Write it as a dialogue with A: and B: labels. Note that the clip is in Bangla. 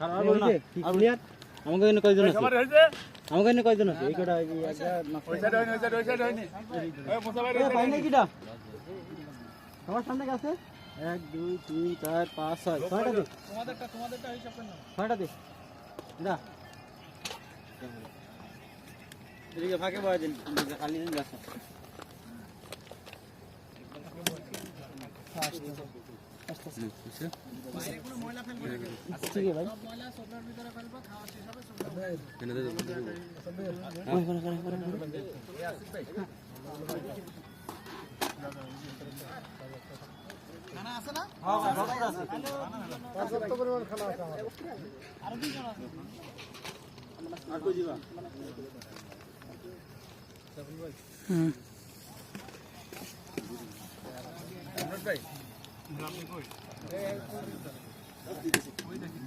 A: আমাকে এনে কয়জন আছে? আমাকে এনে কয়জন আছে? এই কটা আমার সামনে আছে 1 2 3 4 5 6 ছয়টা দে। তোমাদেরটা হিসাব করো না। ছয়টা দে। দা। এদিকে ভাগে বয় দিন। খালি দিন গাছ। ময়লা ফেলবে ঠিক আছে ভাই সব ময়লা সোফার ভিতরে ফেলবো খাওয়া শেষ হবে সোফা কেন দে খানা আছে না হ্যাঁ ভালো আছে পর্যাপ্ত পরিমাণ খানা আছে আমাদের আর দুই জন আছে আর কই দিবা সাবিল ভাই ভাই আপনি কই এই কই দেখি